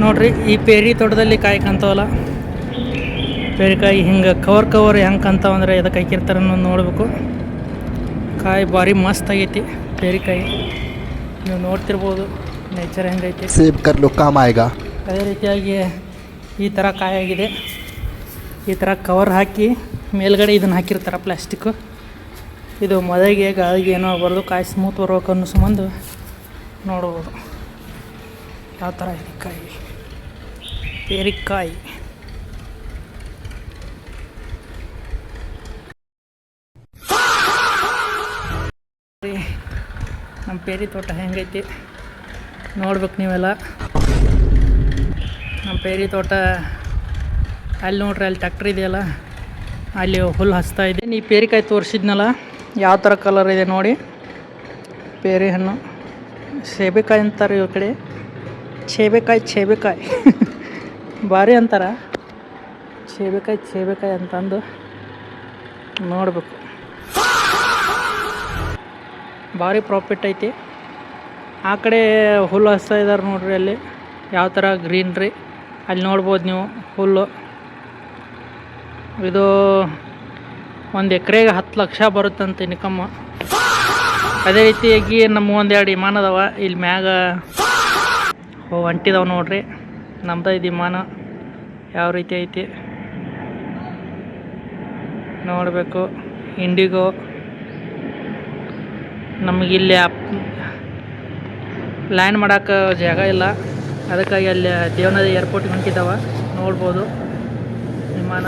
ನೋಡ್ರಿ ಈ ಪೇರಿ ತೋಟದಲ್ಲಿ ಕಾಯಿ ಕಾಣ್ತಾವಲ್ಲ, ಪೇರಿಕಾಯಿ ಹಿಂಗೆ ಕವರ್ ಹೆಂಗೆ ಕಾಣ್ತಾವಂದ್ರೆ ಎದಕ್ಕೆ ಹಾಕಿರ್ತಾರೆ ಅನ್ನೋದು ನೋಡಬೇಕು. ಕಾಯಿ ಭಾರಿ ಮಸ್ತ್ ಆಗೈತಿ ಪೇರಿಕಾಯಿ, ನೀವು ನೋಡ್ತಿರ್ಬೋದು ನೇಚರ್ ಹೆಂಗೈತಿ. ಸೇಬ್ ಕರ್ಲು ಕಾಮ ಆಯ್ಗ. ಅದೇ ರೀತಿಯಾಗಿ ಈ ಥರ ಕಾಯಿ ಆಗಿದೆ. ಈ ಥರ ಕವರ್ ಹಾಕಿ ಮೇಲ್ಗಡೆ ಇದನ್ನು ಹಾಕಿರ್ತಾರೆ ಪ್ಲಾಸ್ಟಿಕ್ಕು. ಇದು ಮಳೆಗೆ ಗಾಳಿಗೆ ಏನೋ ಬರೋದು, ಕಾಯಿ ಸ್ಮೂತ್ ಬರ್ಬೇಕು ಅನ್ನೋ ಸಂಬಂಧ ನೋಡ್ಬೋದು ಯಾವ ಥರ ಇದೆ ಕಾಯಿ ಪೇರಿಕಾಯಿ. ನಮ್ಮ ಪೇರಿ ತೋಟ ಹೆಂಗೈತಿ ನೋಡ್ಬೇಕು ನೀವೆಲ್ಲ. ನಮ್ಮ ಪೇರಿ ತೋಟ ಅಲ್ಲಿ ನೋಡ್ರಿ, ಅಲ್ಲಿ ಟ್ಯಾಕ್ಟ್ರ್ ಇದೆಯಲ್ಲ, ಅಲ್ಲಿ ಹುಲ್ಲು ಹಚ್ತಾ ಇದೆ. ಈ ಪೇರಿಕಾಯಿ ತೋರಿಸಿದ್ನಲ್ಲ ಯಾವ ಥರ ಕಲರ್ ಇದೆ ನೋಡಿ. ಪೇರಿ ಹಣ್ಣು ಸೇಬೆಕಾಯಿ ಅಂತಾರೆ ಇವ್ರ ಕಡೆ, ಸೇಬೆಕಾಯಿ ಭಾರಿ ಅಂತಾರ, ಸೇಬೆಕಾಯಿ ಅಂತಂದು ನೋಡಬೇಕು. ಭಾರಿ ಪ್ರಾಫಿಟ್ ಐತಿ. ಆ ಕಡೆ ಹುಲ್ಲು ಹಚ್ತಾ ಇದ್ದಾರೆ ನೋಡ್ರಿ, ಅಲ್ಲಿ ಯಾವ ಥರ ಗ್ರೀನ್ರಿ ಅಲ್ಲಿ ನೋಡ್ಬೋದು ನೀವು ಹುಲ್ಲು. ಇದು ಒಂದು ಎಕರೆಗೆ 10 ಲಕ್ಷ ಬರುತ್ತಂತೆ ಇನ್ಕಮ್. ಅದೇ ರೀತಿಯಾಗಿ ನಮ್ಮ ಒಂದೆರಡು ವಿಮಾನ ಅದಾವ ಇಲ್ಲಿ ಮ್ಯಾಗ ಹೊಂಟಿದಾವೆ ನೋಡ್ರಿ. ನಮ್ದು ಇದು ವಿಮಾನ ಯಾವ ರೀತಿ ಐತಿ ನೋಡಬೇಕು. ಇಂಡಿಗೋ ನಮಗಿಲ್ಲಿ ಲ್ಯಾಂಡ್ ಮಾಡೋಕೆ ಜಾಗ ಇಲ್ಲ, ಅದಕ್ಕಾಗಿ ಅಲ್ಲಿ ದೇವನಹಳ್ಳಿ ಏರ್ಪೋರ್ಟ್ಗೆ ಹೊಂಟಿದ್ದಾವೆ ನೋಡ್ಬೋದು ವಿಮಾನ.